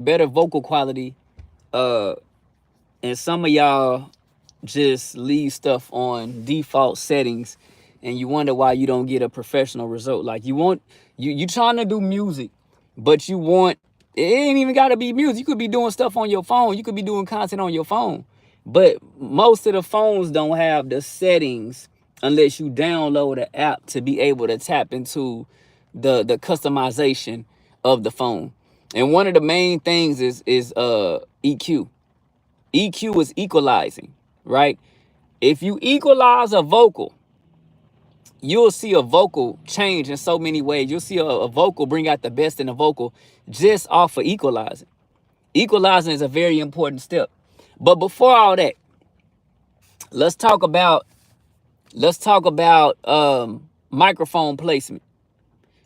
better vocal quality. Uh, and some of y'all just leave stuff on default settings, and you wonder why you don't get a professional result. Like you trying to do music, but you want it ain't even got to be music. You could be doing stuff on your phone. You could be doing content on your phone, but most of the phones don't have the settings unless you download an app to be able to tap into the customization of the phone. And one of the main things is EQ. EQ is equalizing, right? If you equalize a vocal, you'll see a vocal change in so many ways. You'll see a vocal bring out the best in a vocal just off of equalizing. Equalizing is a very important step. But before all that, let's talk about microphone placement.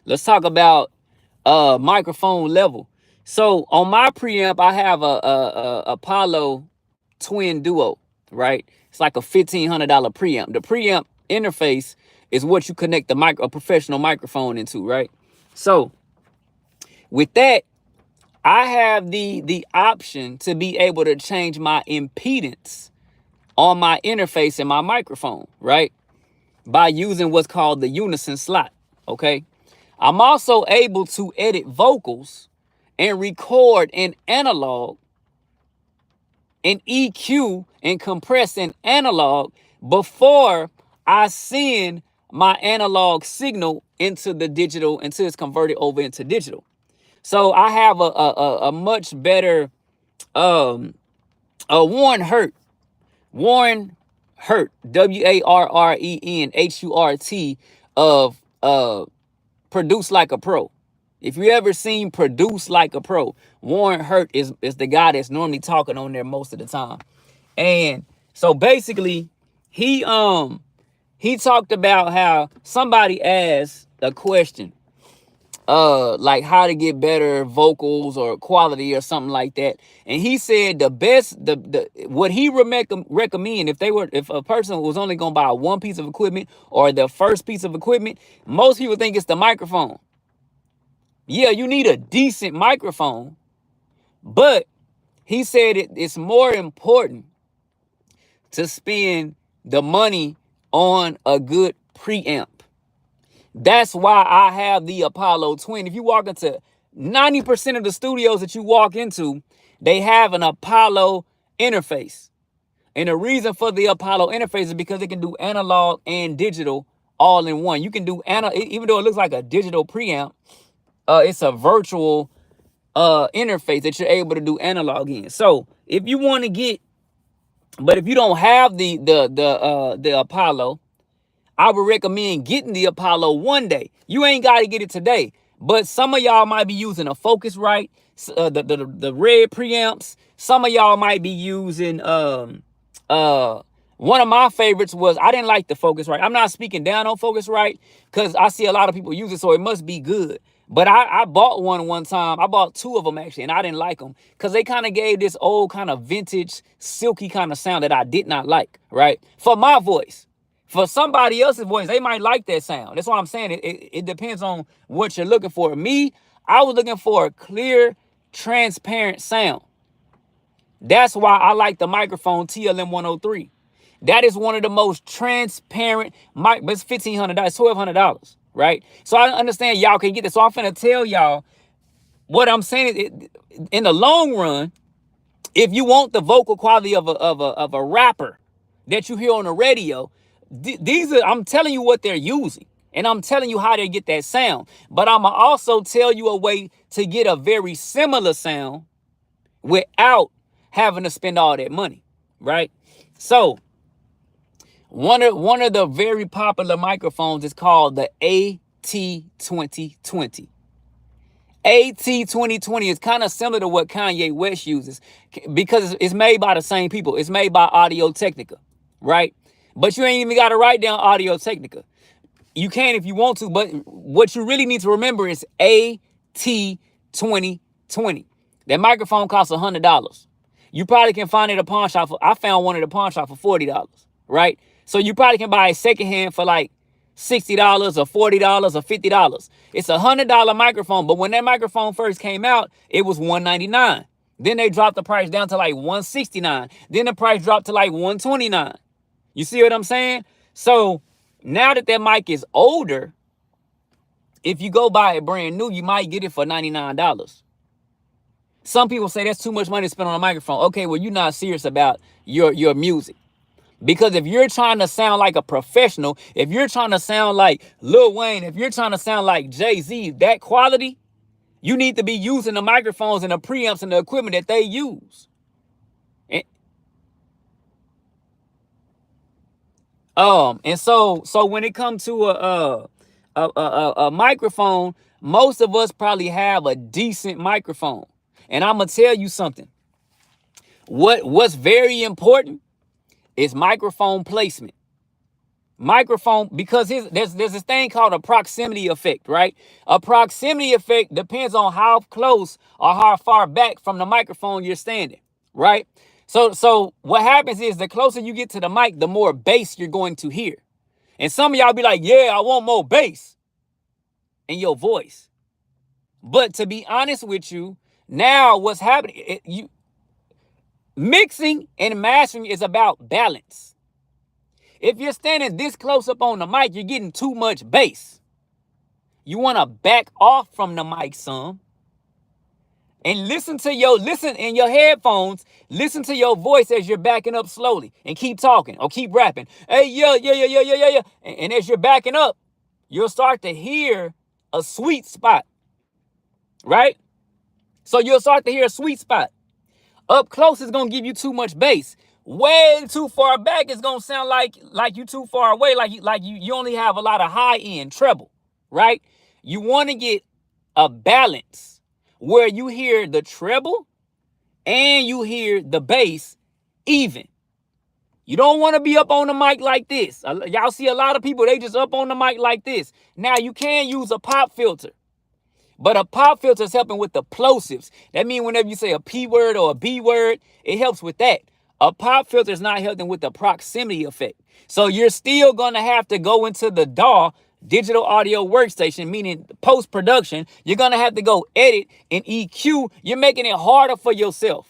Let's talk about microphone level. So on my preamp, I have a Apollo Twin Duo, right? It's like a $1,500 preamp. The preamp interface is what you connect a professional microphone into, right? So with that, I have the option to be able to change my impedance on my interface and my microphone, right? By using what's called the unison slot, okay? I'm also able to edit vocals and record in analog and EQ and compress in analog before I send my analog signal into the digital until it's converted over into digital. So I have a much better Warren Hurt, WARRENHURT of Produce Like a Pro. If you ever seen Produce Like a Pro, Warren Hurt is the guy that's normally talking on there most of the time. And so basically, he talked about how somebody asked a question, like how to get better vocals or quality or something like that. And he said the best, the what he recommend if a person was only gonna buy one piece of equipment or the first piece of equipment, most people think it's the microphone. Yeah, you need a decent microphone, but he said it's more important to spend the money on a good preamp. That's why I have the Apollo Twin. If you walk into 90% of the studios that you walk into, they have an Apollo interface. And the reason for the Apollo interface is because it can do analog and digital all in one. You can do even though it looks like a digital preamp, it's a virtual interface that you're able to do analog in. So if you want to if you don't have the Apollo, I would recommend getting the Apollo one day. You ain't got to get it today, but some of y'all might be using a Focusrite, the red preamps. Some of y'all might be using one of my favorites was, I didn't like the Focusrite. I'm not speaking down on Focusrite because I see a lot of people use it, so it must be good. But I bought one time. I bought two of them actually, and I didn't like them because they kind of gave this old kind of vintage, silky kind of sound that I did not like, right? For my voice. For somebody else's voice, they might like that sound. That's what I'm saying. It depends on what you're looking for. Me, I was looking for a clear, transparent sound. That's why I like the microphone TLM 103. That is one of the most transparent mic, but it's $1,500, $1,200, right? So I understand y'all can get this. So I'm finna tell y'all what I'm saying. In the long run, if you want the vocal quality of a rapper that you hear on the radio, these are, I'm telling you what they're using, and I'm telling you how they get that sound. But I'm gonna also tell you a way to get a very similar sound without having to spend all that money, right? So one of the very popular microphones is called the AT2020. AT2020 is kind of similar to what Kanye West uses because it's made by the same people. It's made by Audio Technica, right? But you ain't even got to write down Audio Technica. You can if you want to, but what you really need to remember is AT2020. That microphone costs $100. You probably can find it at a pawn shop. I found one at a pawn shop for $40, right? So you probably can buy a secondhand for like $60 or $40 or $50. It's $100 microphone, but when that microphone first came out, it was $199. Then they dropped the price down to like $169. Then the price dropped to like $129. You see what I'm saying? So now that mic is older, if you go buy it brand new, you might get it for $99. Some people say that's too much money to spend on a microphone. Okay, well, you're not serious about your music. Because if you're trying to sound like a professional, if you're trying to sound like Lil Wayne, if you're trying to sound like Jay-Z, that quality, you need to be using the microphones and the preamps and the equipment that they use. And so when it comes to a microphone, most of us probably have a decent microphone. And I'm gonna tell you something. What's very important is microphone placement. Microphone, because there's this thing called a proximity effect, right? A proximity effect depends on how close or how far back from the microphone you're standing, right? So what happens is the closer you get to the mic, the more bass you're going to hear. And some of y'all be like, yeah, I want more bass in your voice. But to be honest with you, now what's happening, mixing and mastering is about balance. If you're standing this close up on the mic, you're getting too much bass. You want to back off from the mic some and listen in your headphones, listen to your voice as you're backing up slowly and keep talking or keep rapping. Hey, yeah. And as you're backing up, you'll start to hear a sweet spot, right? So you'll start to hear a sweet spot. Up close is going to give you too much bass. Way too far back is going to sound like you too far away, like you only have a lot of high end treble, right? You want to get a balance where you hear the treble and you hear the bass even. You don't want to be up on the mic like this. Y'all see a lot of people, they just up on the mic like this. Now you can use a pop filter. But a pop filter is helping with the plosives. That means whenever you say a P word or a B word, it helps with that. A pop filter is not helping with the proximity effect. So you're still going to have to go into the DAW, digital audio workstation, meaning post-production. You're going to have to go edit and EQ. You're making it harder for yourself,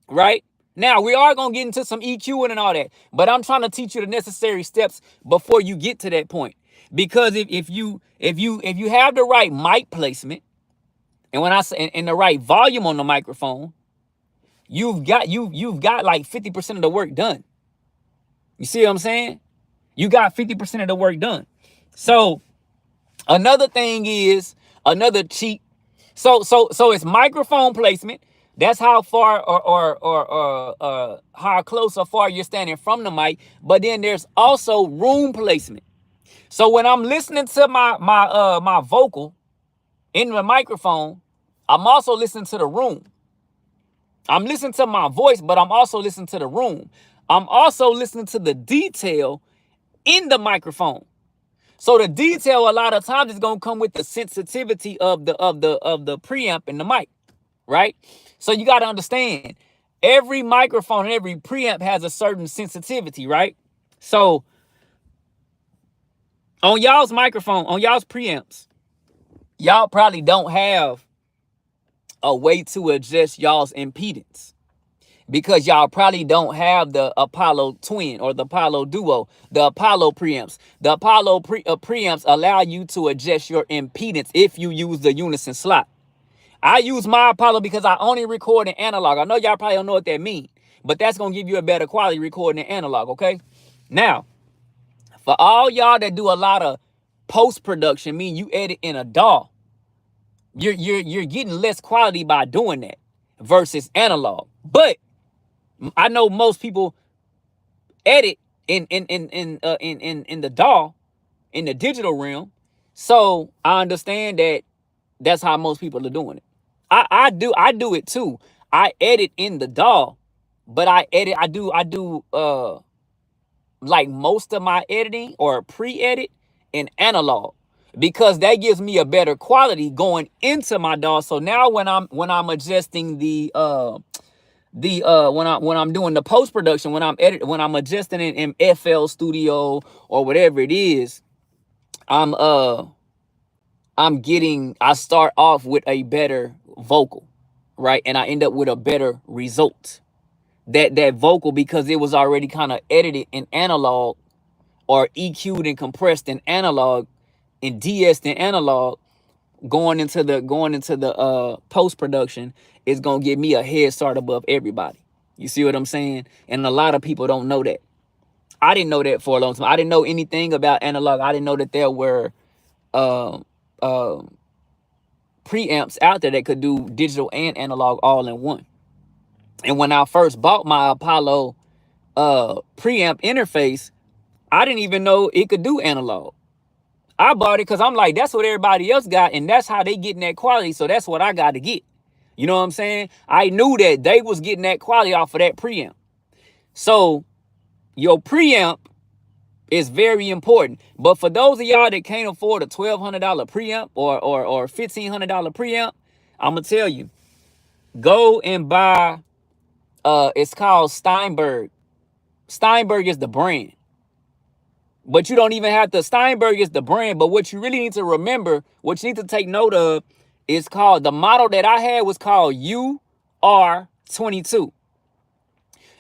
right? Now, we are going to get into some EQing and all that, but I'm trying to teach you the necessary steps before you get to that point. Because if you have the right mic placement, and when I say and the right volume on the microphone, you've got like 50% of the work done. You see what I'm saying? You got 50% of the work done. So another thing is another cheat. So it's microphone placement. That's how far or how close or far you're standing from the mic. But then there's also room placement. So when I'm listening to my vocal in the microphone, I'm also listening to the room. I'm listening to my voice, but I'm also listening to the room. I'm also listening to the detail in the microphone. So the detail a lot of times is gonna come with the sensitivity of the preamp and the mic, right? So you got to understand, every microphone and every preamp has a certain sensitivity, right? So on y'all's microphone, on y'all's preamps, y'all probably don't have a way to adjust y'all's impedance because y'all probably don't have the Apollo Twin or the Apollo Duo, the Apollo preamps. The Apollo preamps allow you to adjust your impedance if you use the unison slot. I use my Apollo because I only record in analog. I know y'all probably don't know what that means, but that's going to give you a better quality recording in analog, okay? Now, for all y'all that do a lot of post-production, mean you edit in a DAW, you're getting less quality by doing that versus analog. But I know most people edit in the DAW, in the digital realm. So I understand that that's how most people are doing it. I do it too. I edit in the DAW, but I do like most of my editing or pre-edit in analog because that gives me a better quality going into my DAW. So now when I'm adjusting the the when I'm doing the post production, when I'm adjusting in FL Studio or whatever it is, I'm I start off with a better vocal, right? And I end up with a better result. That vocal, because it was already kind of edited in analog, or EQ'd and compressed in analog, and DS'd in analog, going into the post production, is gonna give me a head start above everybody. You see what I'm saying? And a lot of people don't know that. I didn't know that for a long time. I didn't know anything about analog. I didn't know that there were uh, uh, preamps out there that could do digital and analog all in one. And when I first bought my Apollo preamp interface, I didn't even know it could do analog. I bought it because I'm like, that's what everybody else got, and that's how they getting that quality, so that's what I got to get. You know what I'm saying? I knew that they was getting that quality off of that preamp. So your preamp is very important. But for those of y'all that can't afford a $1,200 preamp or $1,500 preamp, I'm gonna tell you, go and buy. It's called Steinberg. Steinberg is the brand. But you don't even have to. Steinberg is the brand. But what you really need to remember, what you need to take note of, is called, the model that I had was called UR22.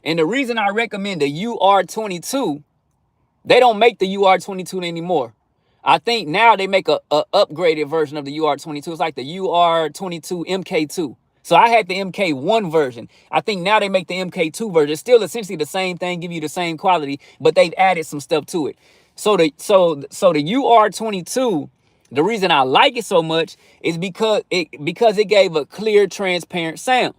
And the reason I recommend the UR22, they don't make the UR22 anymore. I think now they make a upgraded version of the UR22. It's like the UR22 MK2. So I had the MK1 version. I think now they make the MK2 version. It's still essentially the same thing, give you the same quality, but they've added some stuff to it. So the UR22, the reason I like it so much is because it gave a clear, transparent sound.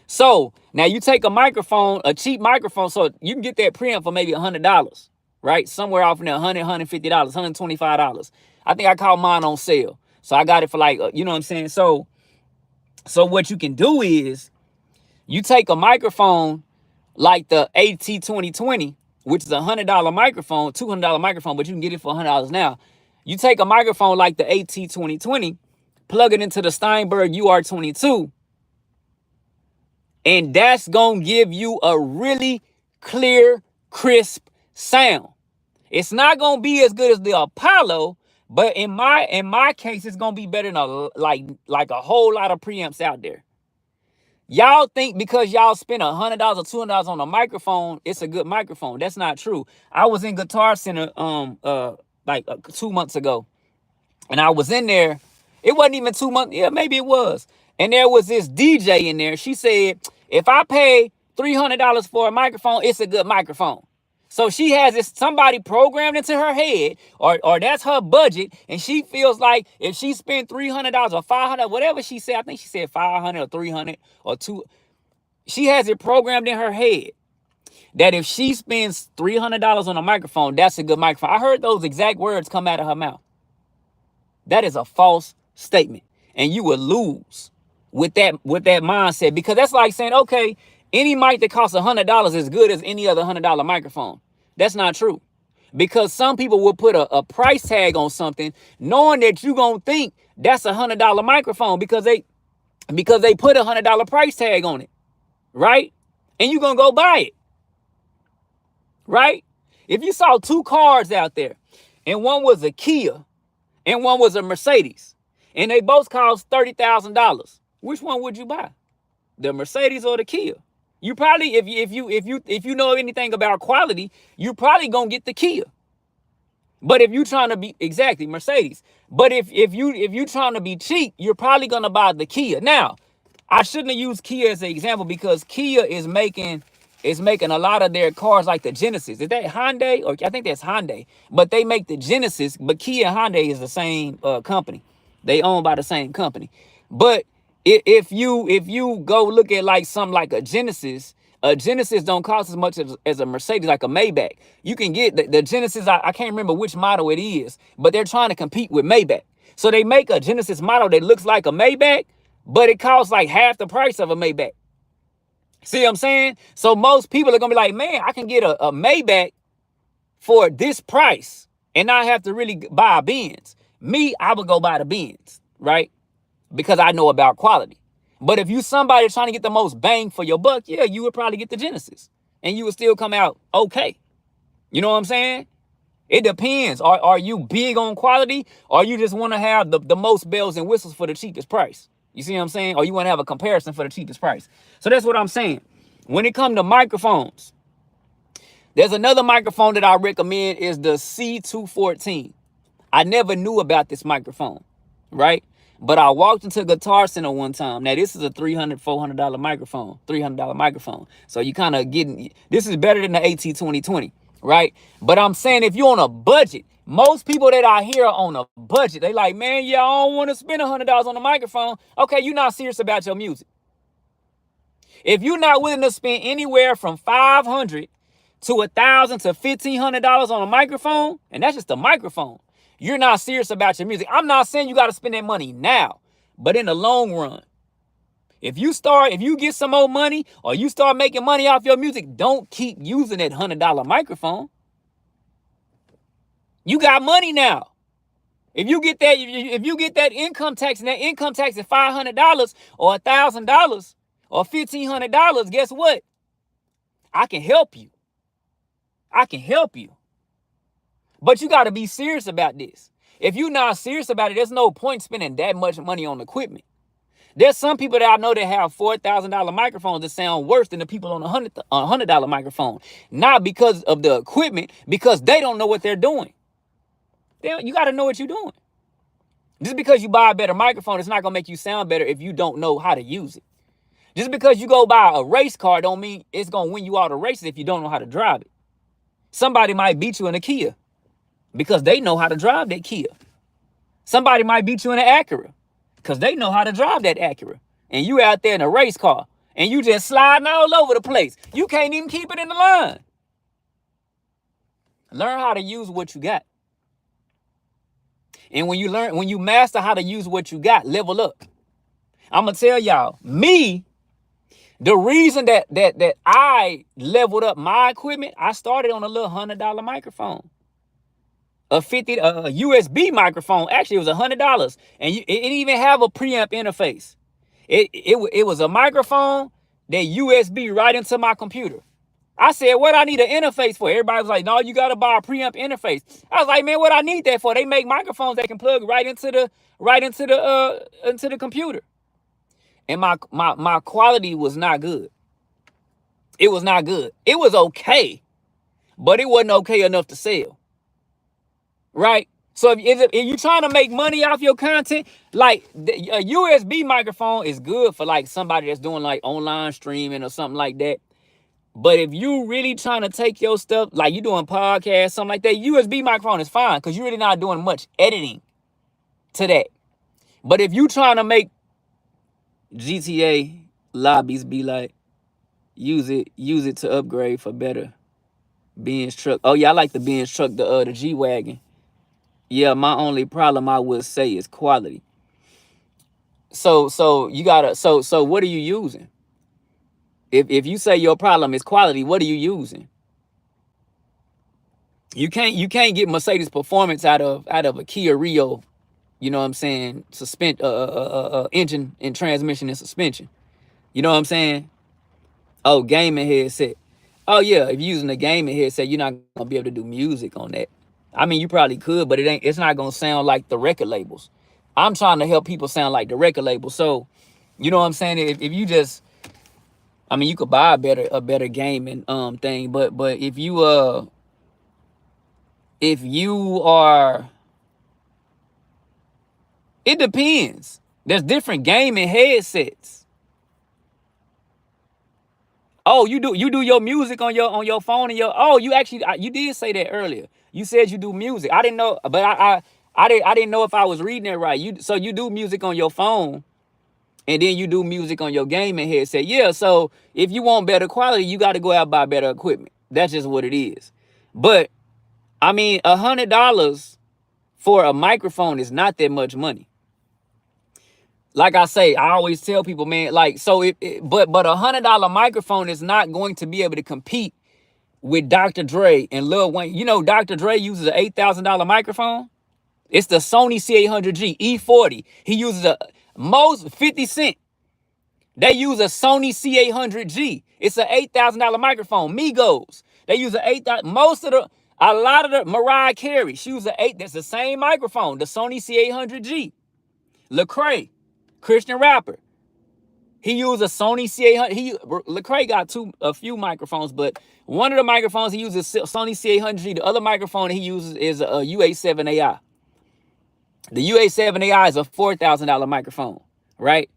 So now you take a microphone, a cheap microphone, so you can get that preamp for maybe $100, right? Somewhere off in there, $100, $150, $125. I think I caught mine on sale. So I got it for like, you know what I'm saying? So what you can do is you take a microphone like the AT2020, which is a $100 microphone, $200 microphone, but you can get it for $100 now. You take a microphone like the AT2020, plug it into the Steinberg UR22, and that's going to give you a really clear, crisp sound. It's not going to be as good as the Apollo, but in my case, it's going to be better than like a whole lot of preamps out there. Y'all think because y'all spend $100 or $200 on a microphone, it's a good microphone. That's not true. I was in Guitar Center 2 months ago, and I was in there. It wasn't even 2 months. Yeah, maybe it was. And there was this DJ in there. She said, if I pay $300 for a microphone, it's a good microphone. So she has this, somebody programmed into her head, or that's her budget, and she feels like if she spent $300 or $500, whatever she said, I think she said $500 or $300 or $200, she has it programmed in her head that if she spends $300 on a microphone, that's a good microphone. I heard those exact words come out of her mouth. That is a false statement, and you will lose with that mindset, because that's like saying, okay, any mic that costs $100 is as good as any other $100 microphone. That's not true, because some people will put a price tag on something knowing that you're gonna think that's a $100 microphone because they put a $100 price tag on it, right? And you're gonna go buy it, right? If you saw two cars out there, and one was a Kia and one was a Mercedes, and they both cost $30,000, which one would you buy? The Mercedes or the Kia? You probably, if you know anything about quality, you probably gonna get the Kia. But if you trying to be, exactly, Mercedes. But if you trying to be cheap, you're probably gonna buy the Kia. Now, I shouldn't have used Kia as an example, because Kia is making a lot of their cars like the Genesis. Is that Hyundai? Or I think that's Hyundai. But they make the Genesis, but Kia and Hyundai is the same company. They owned by the same company. But if you go look at like something like a Genesis don't cost as much as a Mercedes, like a Maybach. You can get the Genesis, I can't remember which model it is, but they're trying to compete with Maybach. So they make a Genesis model that looks like a Maybach, but it costs like half the price of a Maybach. See what I'm saying? So most people are going to be like, man, I can get a Maybach for this price and not have to really buy a Benz. Me, I would go buy the Benz, right? Because I know about quality. But if you somebody trying to get the most bang for your buck, yeah, you would probably get the Genesis. And you would still come out okay. You know what I'm saying? It depends. Are you big on quality, or you just want to have the most bells and whistles for the cheapest price? You see what I'm saying? Or you want to have a comparison for the cheapest price. So that's what I'm saying. When it comes to microphones, there's another microphone that I recommend is the C214. I never knew about this microphone, right? But I walked into Guitar Center one time. Now, this is a $300, $400 microphone, $300 microphone. So you kind of getting, this is better than the AT2020, right? But I'm saying if you're on a budget, most people that I hear are on a budget. They like, man, yeah, I don't want to spend $100 on a microphone. Okay, you're not serious about your music. If you're not willing to spend anywhere from $500 to $1,000 to $1,500 on a microphone, and that's just a microphone, you're not serious about your music. I'm not saying you got to spend that money now, but in the long run, if you get some more money or you start making money off your music, don't keep using that $100 microphone. You got money now. If you get that income tax, and that income tax is $500 or $1,000 or $1,500, guess what? I can help you. I can help you. But you got to be serious about this. If you're not serious about it, there's no point spending that much money on equipment. There's some people that I know that have $4,000 microphones that sound worse than the people on a $100 microphone. Not because of the equipment, because they don't know what they're doing. You got to know what you're doing. Just because you buy a better microphone, it's not going to make you sound better if you don't know how to use it. Just because you go buy a race car don't mean it's going to win you all the races if you don't know how to drive it. Somebody might beat you in a Kia because they know how to drive that Kia. Somebody might beat you in an Acura because they know how to drive that Acura. And you out there in a race car and you just sliding all over the place. You can't even keep it in the line. Learn how to use what you got. And when you master how to use what you got, level up. I'm going to tell y'all, the reason that I leveled up my equipment, I started on a little $100 microphone. A USB microphone, actually it was $100. And it didn't even have a preamp interface. It was a microphone that USB right into my computer. I said, what I need an interface for? Everybody was like, no, you got to buy a preamp interface. I was like, man, what I need that for? They make microphones that can plug right into the computer. And my quality was not good. It was not good. It was okay, but it wasn't okay enough to sell. Right? So if you're trying to make money off your content, like a USB microphone is good for like somebody that's doing like online streaming or something like that. But if you really trying to take your stuff, like you doing podcasts, something like that, USB microphone is fine because you're really not doing much editing to that. But if you trying to make GTA lobbies be like, use it to upgrade for better Benz truck. Oh yeah, I like the Benz truck, the G-Wagon. Yeah, my only problem I would say is quality. So you gotta so what are you using? If you say your problem is quality, what are you using? You can't get Mercedes performance out of a Kia Rio, you know what I'm saying, engine and transmission and suspension. You know what I'm saying? Oh, gaming headset. Oh yeah, if you're using a gaming headset, you're not gonna be able to do music on that. I mean, you probably could, but it's not gonna sound like the record labels. I'm trying to help people sound like the record labels. So, you know what I'm saying? If you just, I mean, you could buy a better gaming thing, but if you are, it depends. There's different gaming headsets. Oh, you do your music on your phone and you did say that earlier. You said you do music. I didn't know, but I didn't know if I was reading it right. So you do music on your phone, and then you do music on your gaming headset. Yeah. So if you want better quality, you got to go out and buy better equipment. That's just what it is. But I mean, $100 for a microphone is not that much money. Like I say, I always tell people, man, like, so but $100 microphone is not going to be able to compete with Dr. Dre and Lil Wayne. You know, Dr. Dre uses an $8,000 microphone. It's the Sony C800G E40. He uses most 50 Cent They use a Sony C800G. It's an $8,000 microphone. Migos. They use an 8,000. A lot of the Mariah Carey. She used an 8. That's the same microphone. The Sony C800G. Lecrae, Christian rapper. He used a Sony C800. Lecrae got a few microphones, but one of the microphones he uses Sony C800G. The other microphone he uses is a UA7AI. The UA7AI is a $4,000 microphone, right?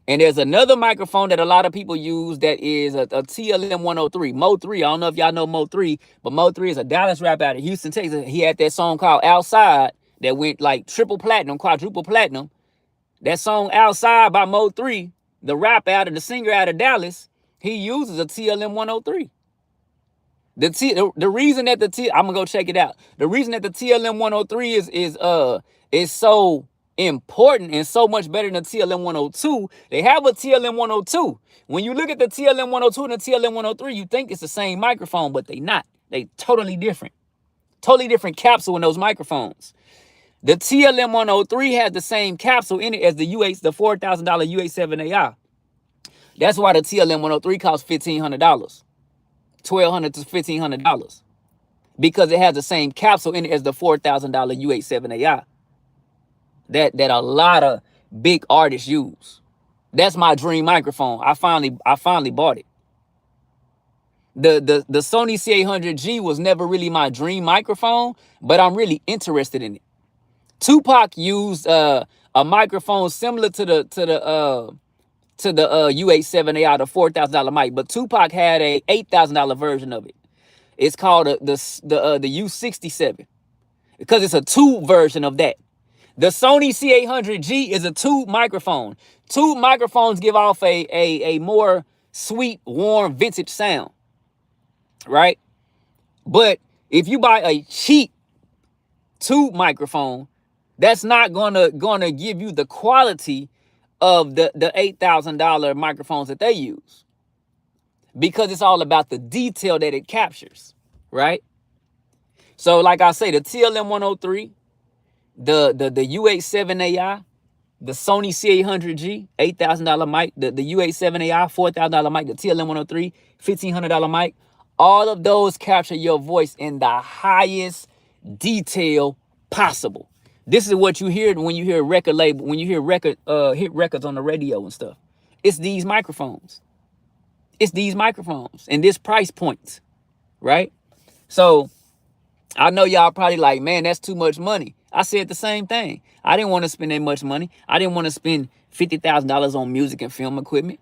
And there's another microphone that a lot of people use that is a TLM 103. Mo 3, I don't know if y'all know Mo 3, but Mo 3 is a Dallas rapper out of Houston, Texas. He had that song called Outside that went like triple platinum, quadruple platinum. That song Outside by Mo 3, the rapper out of the singer out of Dallas, he uses a TLM 103. The reason that I'm gonna go check it out. The reason that the TLM 103 is so important and so much better than the TLM 102. They have a TLM 102. When you look at the TLM 102 and the TLM 103, you think it's the same microphone, but they not. They totally different. Totally different capsule in those microphones. The TLM 103 has the same capsule in it as the $4,000 UA7AI. That's why the TLM 103 costs $1,500, $1,200 to $1,500, because it has the same capsule in it as the $4,000 UA7AI. That a lot of big artists use. That's my dream microphone. I finally bought it. The Sony C800G was never really my dream microphone, but I'm really interested in it. Tupac used a microphone similar to the UA7AI, the $4,000 mic, but Tupac had a $8,000 version of it. It's called the U67, because it's a tube version of that. The Sony C800G is a tube microphone. Tube microphones give off a more sweet, warm, vintage sound, right? But if you buy a cheap tube microphone, that's not gonna give you the quality of the $8,000 microphones that they use, because it's all about the detail that it captures, right? So like I say, the TLM 103, the UA7AI, the Sony C800G, $8,000 mic, the UA7AI, $4,000 mic, the TLM 103, $1,500 mic, all of those capture your voice in the highest detail possible. This is what you hear when you hear record label, when you hear hit records on the radio and stuff. It's these microphones. It's these microphones and this price point, right? So I know y'all probably like, man, that's too much money. I said the same thing. I didn't want to spend that much money. I didn't want to spend $50,000 on music and film equipment.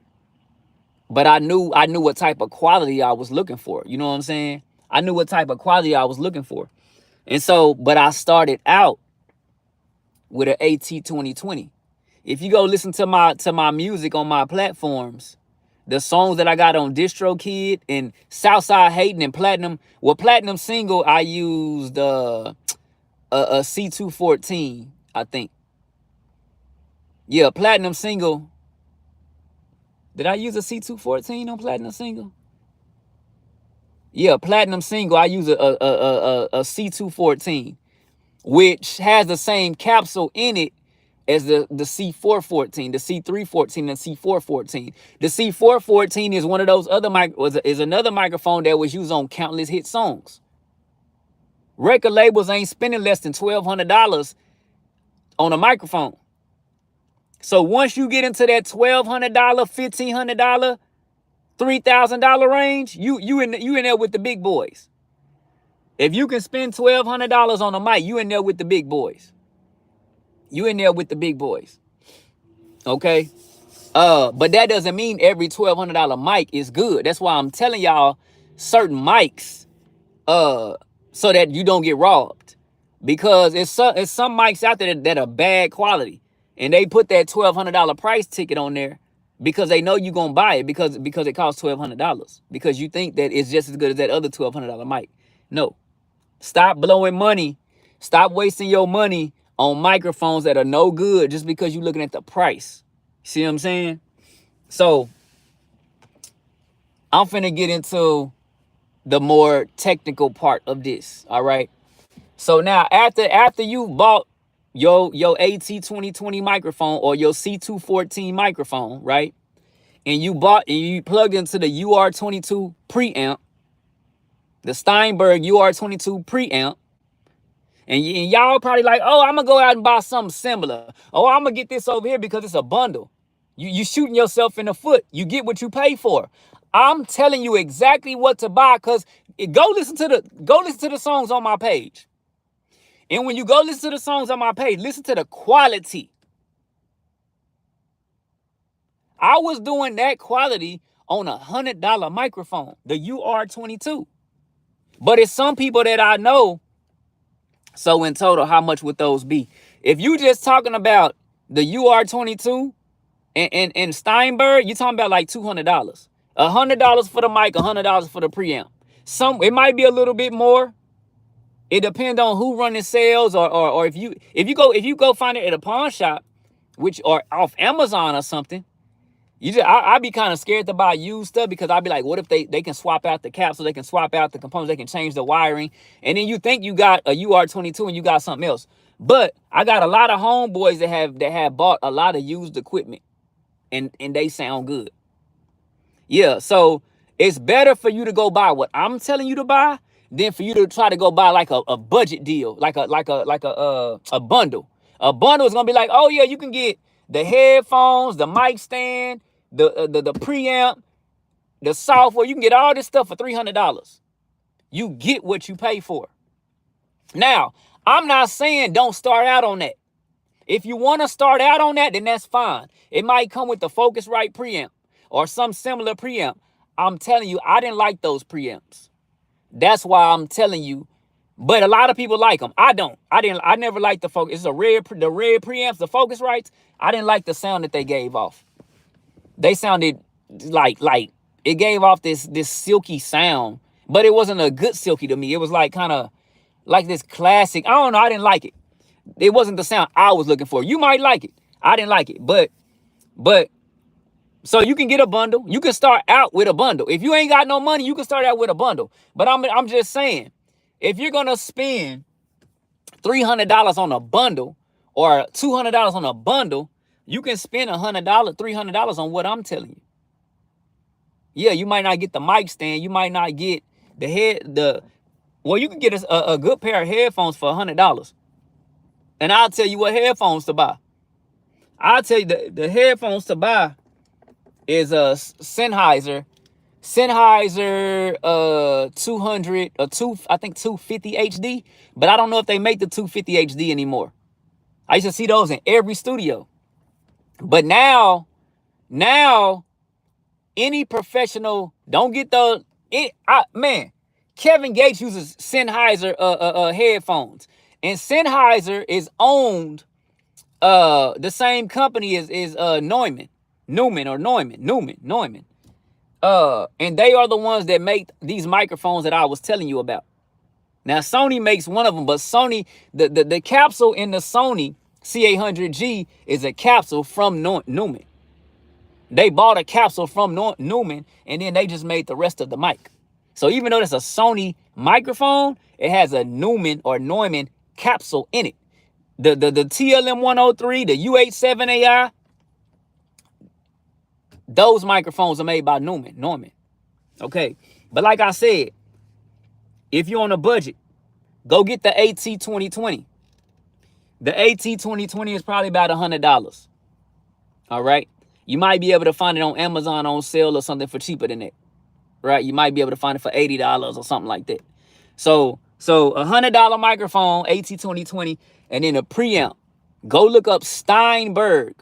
But I knew what type of quality I was looking for. You know what I'm saying? I knew what type of quality I was looking for. And so, but I started out with an AT2020. If you go listen to my music on my platforms, the songs that I got on DistroKid and Southside Hating and Platinum, well, Platinum single, I used a C214, I think. Yeah, Platinum single. Did I use a C214 on Platinum single? Yeah, Platinum single, I use a C214, which has the same capsule in it as the C414, the C314, and the C414. The C414 is one of those other is another microphone that was used on countless hit songs. Record labels ain't spending less than $1,200 on a microphone. So once you get into that $1,200, $1,500, $3,000 range, you in there with the big boys. If you can spend $1,200 on a mic, you in there with the big boys. You in there with the big boys. Okay? But that doesn't mean every $1,200 mic is good. That's why I'm telling y'all certain mics, so that you don't get robbed. Because it's some mics out there that are bad quality. And they put that $1,200 price ticket on there because they know you're going to buy it because it costs $1,200. Because you think that it's just as good as that other $1,200 mic. No. Stop blowing money. Stop wasting your money on microphones that are no good just because you're looking at the price. See what I'm saying? So I'm finna get into the more technical part of this. All right. So now after you bought your AT2020 microphone or your C214 microphone, right? and you plugged into the UR22 preamp, the Steinberg UR22 preamp, and y'all probably like, oh, I'm gonna go out and buy something similar. Oh, I'm gonna get this over here because it's a bundle. You shooting yourself in the foot. You get what you pay for. I'm telling you exactly what to buy, because go listen to the songs on my page. And when you go listen to the songs on my page, listen to the quality. I was doing that quality on $100 microphone, the UR22. But it's some people that I know. So in total, how much would those be? If you just talking about the UR22 and Steinberg, you're talking about like $200. $100 for the mic, $100 for the preamp. It might be a little bit more. It depends on who running sales, or if you go find it at a pawn shop, or off Amazon or something. I'd be kind of scared to buy used stuff, because I'd be like, what if they can swap out the capsule, they can swap out the components, they can change the wiring, and then you think you got a UR22 and you got something else. But I got a lot of homeboys that have bought a lot of used equipment, and they sound good. Yeah, so it's better for you to go buy what I'm telling you to buy than for you to try to go buy like a budget deal, like a bundle. A bundle is gonna be like, oh yeah, you can get the headphones, the mic stand, the preamp, the software. You can get all this stuff for $300. You get what you pay for. Now, I'm not saying don't start out on that. If you want to start out on that, then that's fine. It might come with the Focusrite preamp or some similar preamp. I'm telling you, I didn't like those preamps. That's why I'm telling you. But a lot of people like them. I don't. I never liked the Focus. It's the red preamps, the Focusrites. I didn't like the sound that they gave off. They sounded like it gave off this silky sound, but it wasn't a good silky to me. It was like kind of like this classic. I don't know. I didn't like it. It wasn't the sound I was looking for. You might like it. I didn't like it. But so you can get a bundle. You can start out with a bundle. If you ain't got no money, you can start out with a bundle. But I'm just saying, if you're gonna spend $300 on a bundle or $200 on a bundle, you can spend $100, $300 on what I'm telling you. Yeah, you might not get the mic stand. You might not get well, you can get a good pair of headphones for $100. And I'll tell you what headphones to buy. I'll tell you the headphones to buy is a Sennheiser 200 or 250 HD, but I don't know if they make the 250 HD anymore. I used to see those in every studio. But now any professional don't get Kevin Gates uses Sennheiser headphones, and Sennheiser is owned the same company is Neumann. And they are the ones that make these microphones that I was telling you about. Now, Sony makes one of them, but Sony, the capsule in the Sony C800G is a capsule from Neumann. They bought a capsule from Neumann, and then they just made the rest of the mic. So even though it's a Sony microphone, it has a Neumann capsule in it. The TLM 103, the U87AI, those microphones are made by Neumann. Okay. But like I said, if you're on a budget, go get the AT2020. The AT2020 is probably about $100. All right. You might be able to find it on Amazon on sale or something for cheaper than that. Right. You might be able to find it for $80 or something like that. So $100 microphone, AT2020, and then a preamp. Go look up Steinberg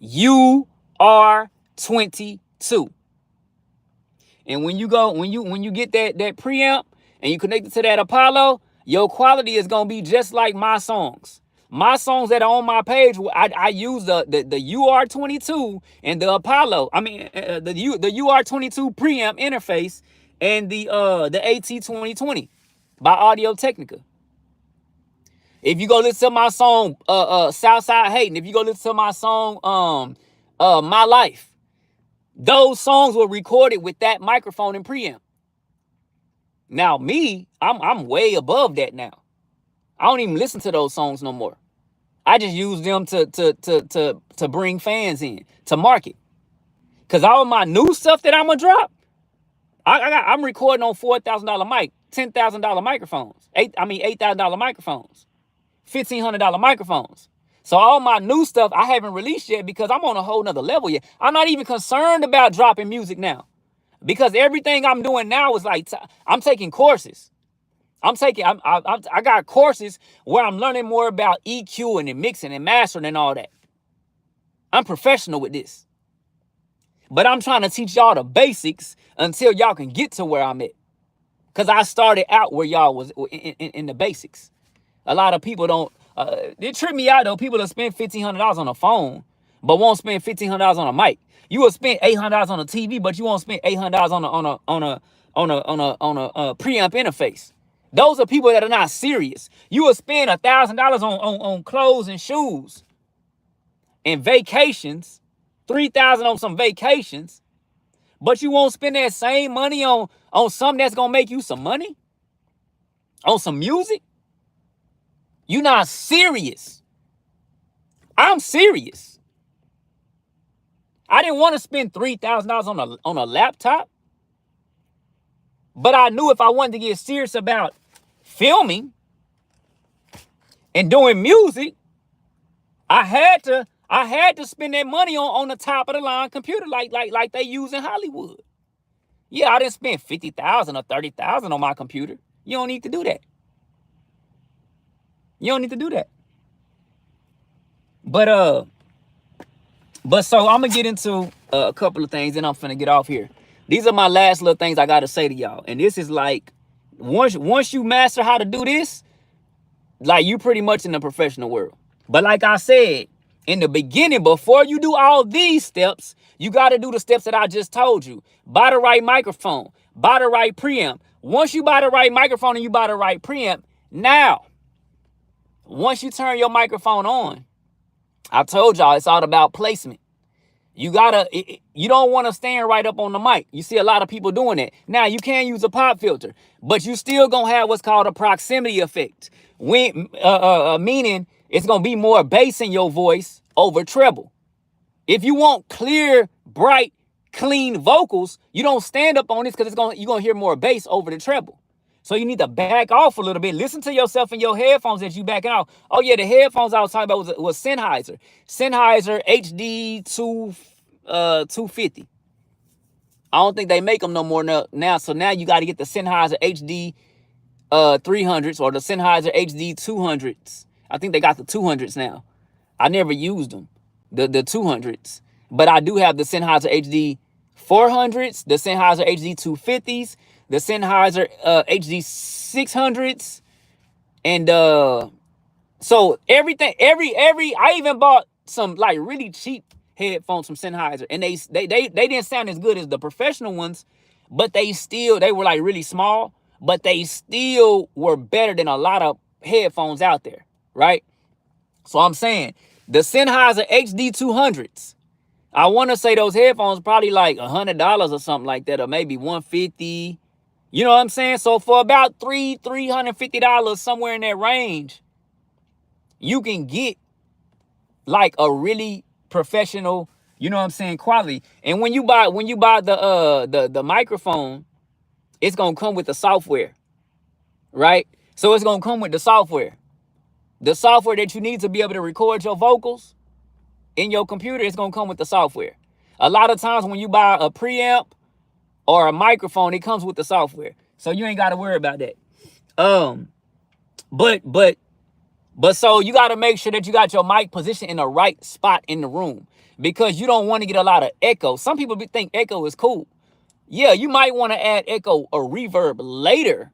UR22. And when you get that preamp and you connect it to that Apollo, your quality is gonna be just like my songs. My songs that are on my page, I use the UR22 and the Apollo. I mean the UR22 preamp interface and the AT2020 by Audio Technica. If you go listen to my song Southside Hating, if you go listen to my song My Life, those songs were recorded with that microphone and preamp. Now me, I'm way above that now. I don't even listen to those songs no more. I just use them to bring fans in, to market. Cause all my new stuff that I'm gonna drop, I'm recording on $4,000 mic, $10,000 microphones, $8,000 microphones, $1,500 microphones. So all my new stuff I haven't released yet because I'm on a whole nother level yet. I'm not even concerned about dropping music now, because everything I'm doing now is like I'm taking courses. I got courses where I'm learning more about EQ and mixing and mastering and all that. I'm professional with this. But I'm trying to teach y'all the basics until y'all can get to where I'm at. Because I started out where y'all was in the basics. A lot of people don't, it tripped me out though. People that spend $1,500 on a phone, but won't spend $1,500 on a mic. You will spend $800 on a TV, but you won't spend $800 on a preamp interface. Those are people that are not serious. You will spend $1,000 on clothes and shoes and vacations, $3,000 on some vacations, but you won't spend that same money on something that's gonna make you some money, on some music. You're not serious. I'm serious. I didn't want to spend $3,000 on a laptop, but I knew if I wanted to get serious about filming and doing music, I had to spend that money on the top of the line computer like they use in Hollywood. Yeah, I didn't spend $50,000 or $30,000 on my computer. You don't need to do that. You don't need to do that. But so I'm gonna get into a couple of things, and I'm finna get off here. These are my last little things I gotta say to y'all, and this is like once you master how to do this, like you pretty much in the professional world. But like I said in the beginning, before you do all these steps, you got to do the steps that I just told you. Buy the right microphone, buy the right preamp. Once you buy the right microphone and you buy the right preamp, now, once you turn your microphone on, I told y'all it's all about placement. You don't want to stand right up on the mic. You see a lot of people doing that. Now, you can use a pop filter, but you still gonna have what's called a proximity effect. Meaning it's gonna be more bass in your voice over treble. If you want clear, bright, clean vocals, you don't stand up on this because you're gonna hear more bass over the treble. So you need to back off a little bit. Listen to yourself in your headphones as you backing off. Oh yeah, the headphones I was talking about was Sennheiser. Sennheiser HD 250. I don't think they make them no more now. So now you got to get the Sennheiser HD 300s or the Sennheiser HD 200s. I think they got the 200s now. I never used them, the 200s. But I do have the Sennheiser HD 400s, the Sennheiser HD 250s, the Sennheiser HD 600s. And so everything, I even bought some like really cheap headphones from Sennheiser, and they didn't sound as good as the professional ones, but they were like really small, but they still were better than a lot of headphones out there, right? So I'm saying the Sennheiser HD 200s, I want to say those headphones probably like $100 or something like that, or maybe $150. You know what I'm saying? So for about $350, somewhere in that range, you can get like a really professional, you know what I'm saying, quality. And when you buy the microphone, it's gonna come with the software, right? So it's gonna come with the software that you need to be able to record your vocals in your computer. It's gonna come with the software. A lot of times when you buy a preamp or a microphone, it comes with the software, so you ain't got to worry about that. But so you got to make sure that you got your mic positioned in the right spot in the room, because you don't want to get a lot of echo. Some people think echo is cool. Yeah, you might want to add echo or reverb later,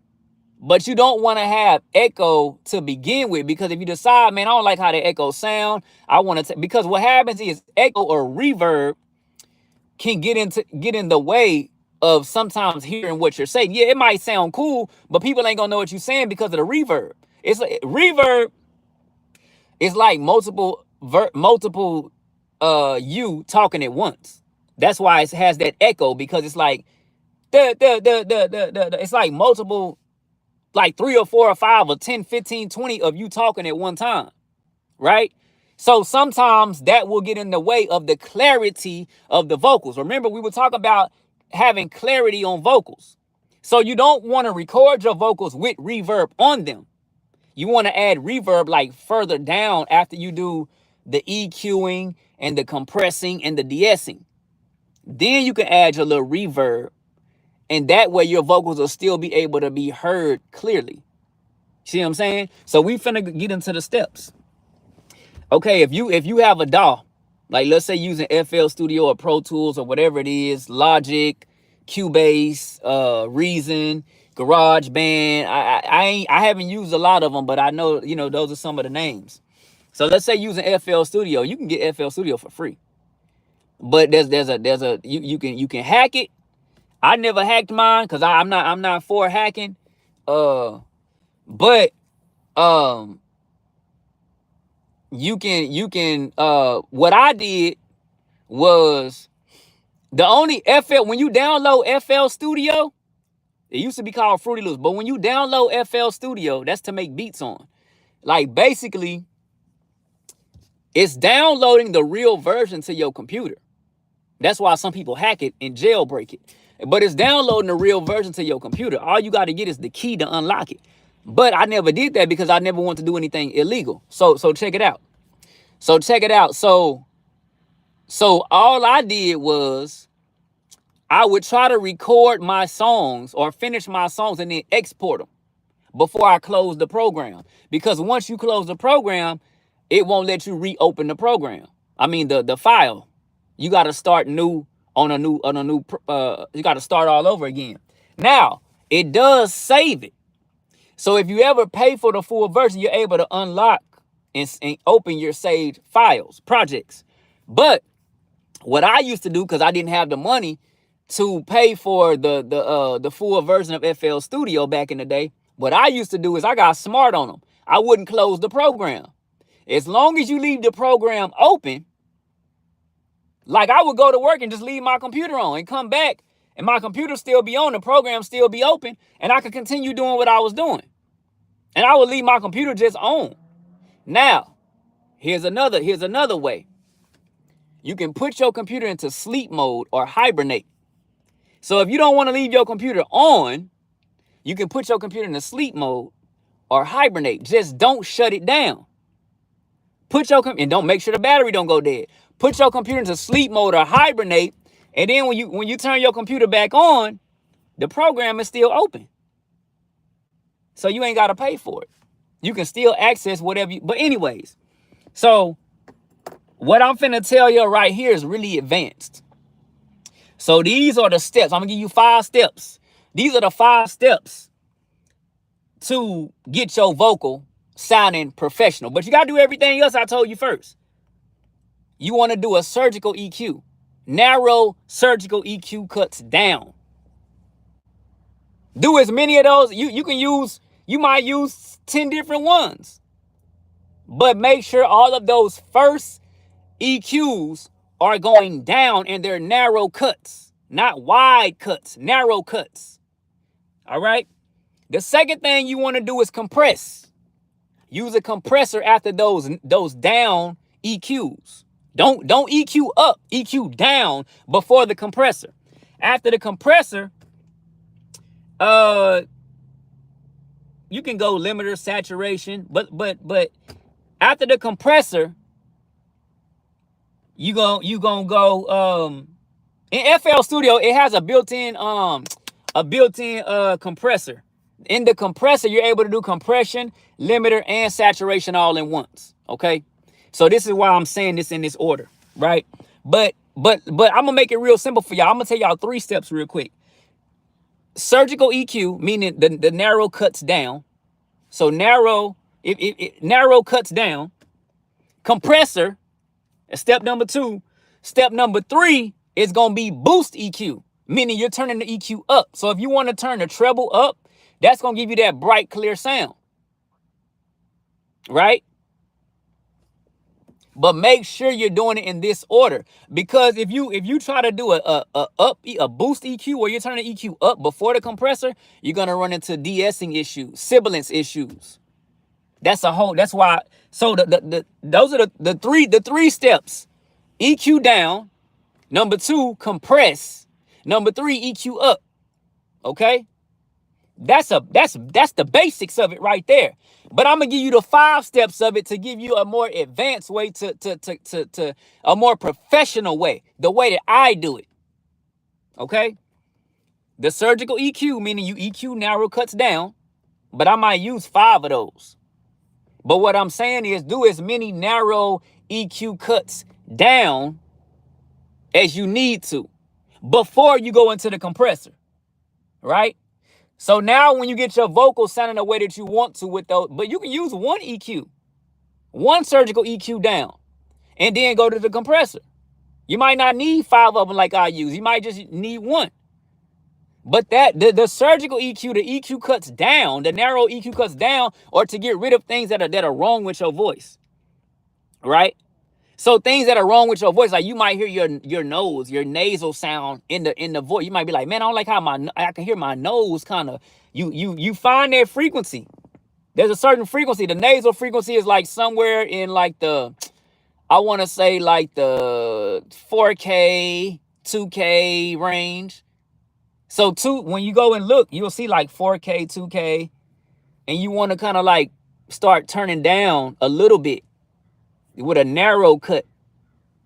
but you don't want to have echo to begin with, because if you decide, man, I don't like how the echo sound, I want to, because what happens is echo or reverb can get in the way of sometimes hearing what you're saying. Yeah, it might sound cool, but people ain't gonna know what you're saying because of the reverb. It's like reverb is like multiple you talking at once. That's why it has that echo, because it's like it's like multiple, like 3 or 4 or 5 or 10, 15, 20 of you talking at one time, right? So sometimes that will get in the way of the clarity of the vocals. Remember, we were talking about having clarity on vocals. So you don't want to record your vocals with reverb on them. You want to add reverb like further down after you do the EQing and the compressing and the de-essing. Then you can add your little reverb, and that way your vocals will still be able to be heard clearly. See what I'm saying? So we finna get into the steps. Okay, if you have a DAW, like let's say using FL Studio or Pro Tools or whatever it is, Logic, Cubase, Reason, GarageBand. I haven't used a lot of them, but I know, you know, those are some of the names. So let's say using FL Studio, you can get FL Studio for free. But you can hack it. I never hacked mine because I'm not for hacking. But you can what I did was the only FL, when you download FL Studio, it used to be called Fruity Loops, but when you download FL Studio, that's to make beats on. Like basically, it's downloading the real version to your computer. That's why some people hack it and jailbreak it. But it's downloading the real version to your computer. All you got to get is the key to unlock it. But I never did that because I never want to do anything illegal. So check it out. So all I did was I would try to record my songs or finish my songs and then export them before I close the program. Because once you close the program, it won't let you reopen the program. I mean the file. You got to start new on a new you got to start all over again. Now, it does save it. So if you ever pay for the full version, you're able to unlock and open your saved files, projects. But what I used to do, because I didn't have the money to pay for the full version of FL Studio back in the day, what I used to do is I got smart on them. I wouldn't close the program. As long as you leave the program open, like I would go to work and just leave my computer on and come back and my computer still be on, the program still be open, and I could continue doing what I was doing. And I would leave my computer just on. Now, here's another way. You can put your computer into sleep mode or hibernate. So if you don't want to leave your computer on, you can put your computer into sleep mode or hibernate. Just don't shut it down. And don't make sure the battery don't go dead. Put your computer into sleep mode or hibernate, and then when you turn your computer back on, the program is still open. So you ain't got to pay for it. You can still access whatever but anyways, so what I'm finna tell you right here is really advanced. So these are the steps. I'm gonna give you 5 steps. These are the 5 steps to get your vocal sounding professional. But you gotta do everything else I told you first. You want to do a surgical EQ. Narrow surgical EQ cuts down. Do as many of those. You might use 10 different ones. But make sure all of those first EQs are going down and they're narrow cuts. Not wide cuts, narrow cuts. All right? The second thing you want to do is compress. Use a compressor after those down EQs. Don't EQ up, EQ down before the compressor. After the compressor, you can go limiter, saturation, but after the compressor, you gonna go in FL Studio. It has a built-in compressor. In the compressor, you're able to do compression, limiter, and saturation all in once. Okay. So this is why I'm saying this in this order, right? But I'm gonna make it real simple for y'all. I'm gonna tell y'all 3 steps real quick. Surgical EQ, meaning the narrow cuts down. So narrow, narrow cuts down. Compressor, step number 2. Step number 3 is gonna be boost EQ, meaning you're turning the EQ up. So if you want to turn the treble up, that's gonna give you that bright, clear sound, right? But make sure you're doing it in this order, because if you try to do a boost EQ where you're turning the EQ up before the compressor, you're gonna run into de-essing issues, sibilance issues. That's a whole. That's why. So those are the three steps. EQ down. Number 2, compress. Number 3, EQ up. Okay. That's the basics of it right there. But I'm gonna give you the 5 steps of it to give you a more advanced way to a more professional way, the way that I do it. Okay. The surgical EQ, meaning you EQ narrow cuts down, but I might use 5 of those. But what I'm saying is do as many narrow EQ cuts down as you need to before you go into the compressor, right? So now when you get your vocals sounding the way that you want to with those, but you can use one EQ, one surgical EQ down, and then go to the compressor. You might not need 5 of them like I use. You might just need 1. But the surgical EQ, the EQ cuts down, the narrow EQ cuts down, or to get rid of things that are wrong with your voice, right? So things that are wrong with your voice, like you might hear your nose, your nasal sound in the voice. You might be like, man, I don't like how I can hear my nose kind of. You find that frequency. There's a certain frequency. The nasal frequency is like somewhere in like I want to say like the 4K, 2K range. So when you go and look, you'll see like 4K, 2K, and you want to kind of like start turning down a little bit with a narrow cut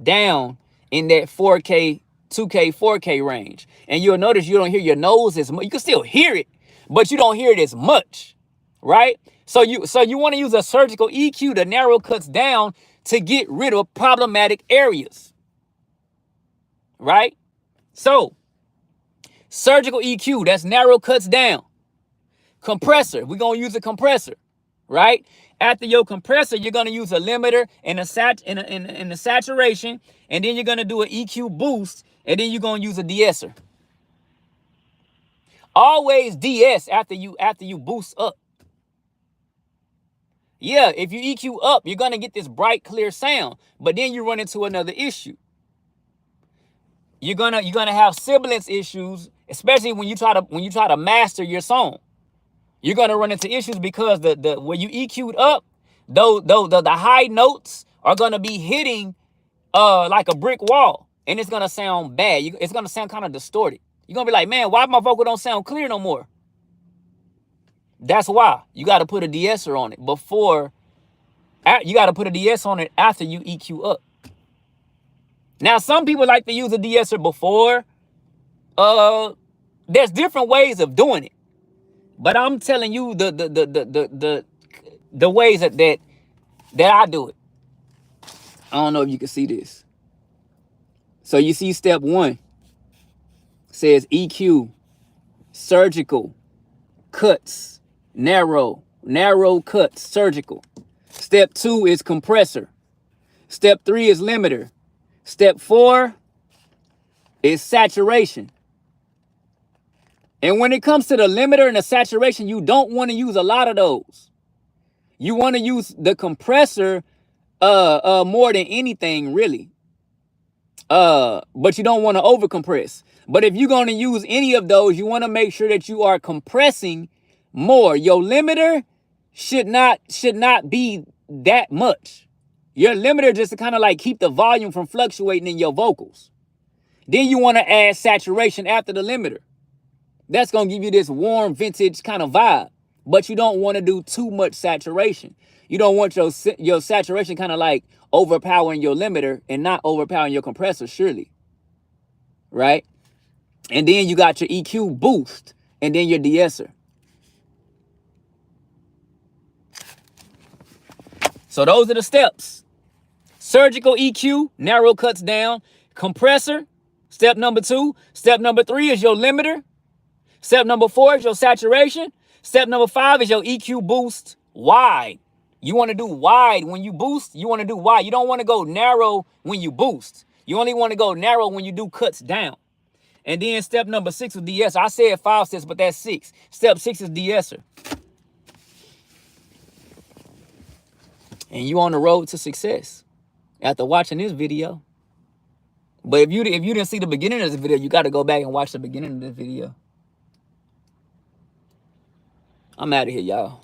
down in that 4K, 2K, 4K range. And you'll notice you don't hear your nose as much. You can still hear it, but you don't hear it as much, right? So you want to use a surgical EQ to narrow cuts down to get rid of problematic areas, right? So surgical EQ, that's narrow cuts down. Compressor, we're going to use a compressor, right? After your compressor, you're going to use a limiter and a saturation, and then you're going to do an EQ boost, and then you're going to use a de-esser. Always de-ess after you boost up. Yeah, if you EQ up, you're going to get this bright, clear sound, but then you run into another issue. You're gonna have sibilance issues, especially when you try to master your song. You're gonna run into issues because when you EQ'd up, the high notes are gonna be hitting like a brick wall, and it's gonna sound bad. It's gonna sound kind of distorted. You're gonna be like, man, why my vocal don't sound clear no more? That's why you got to put a de-esser on it before. You got to put a de-esser on it after you EQ up. Now, some people like to use a de-esser before. There's different ways of doing it, but I'm telling you the ways that I do it. I don't know if you can see this. So you see step 1 says EQ, surgical, cuts, narrow cuts, surgical. Step 2 is compressor. Step 3 is limiter. Step 4 is saturation. And when it comes to the limiter and the saturation, you don't want to use a lot of those. You want to use the compressor more than anything, really. But you don't want to overcompress. But if you're going to use any of those, you want to make sure that you are compressing more. Your limiter should not be that much. Your limiter just to kind of like keep the volume from fluctuating in your vocals. Then you want to add saturation after the limiter. That's going to give you this warm vintage kind of vibe. But you don't want to do too much saturation. You don't want your saturation kind of like overpowering your limiter and not overpowering your compressor, surely. Right? And then you got your EQ boost and then your de-esser. So those are the steps. Surgical EQ, narrow cuts down. Compressor, step number 2. Step number 3 is your limiter. Step number 4 is your saturation. Step number 5 is your EQ boost wide. You want to do wide when you boost. You want to do wide. You don't want to go narrow when you boost. You only want to go narrow when you do cuts down. And then step number 6 is de-esser. I said 5 steps, but that's 6. Step 6 is de-esser. And you on the road to success after watching this video. But if you didn't see the beginning of this video, you got to go back and watch the beginning of this video. I'm out of here, y'all.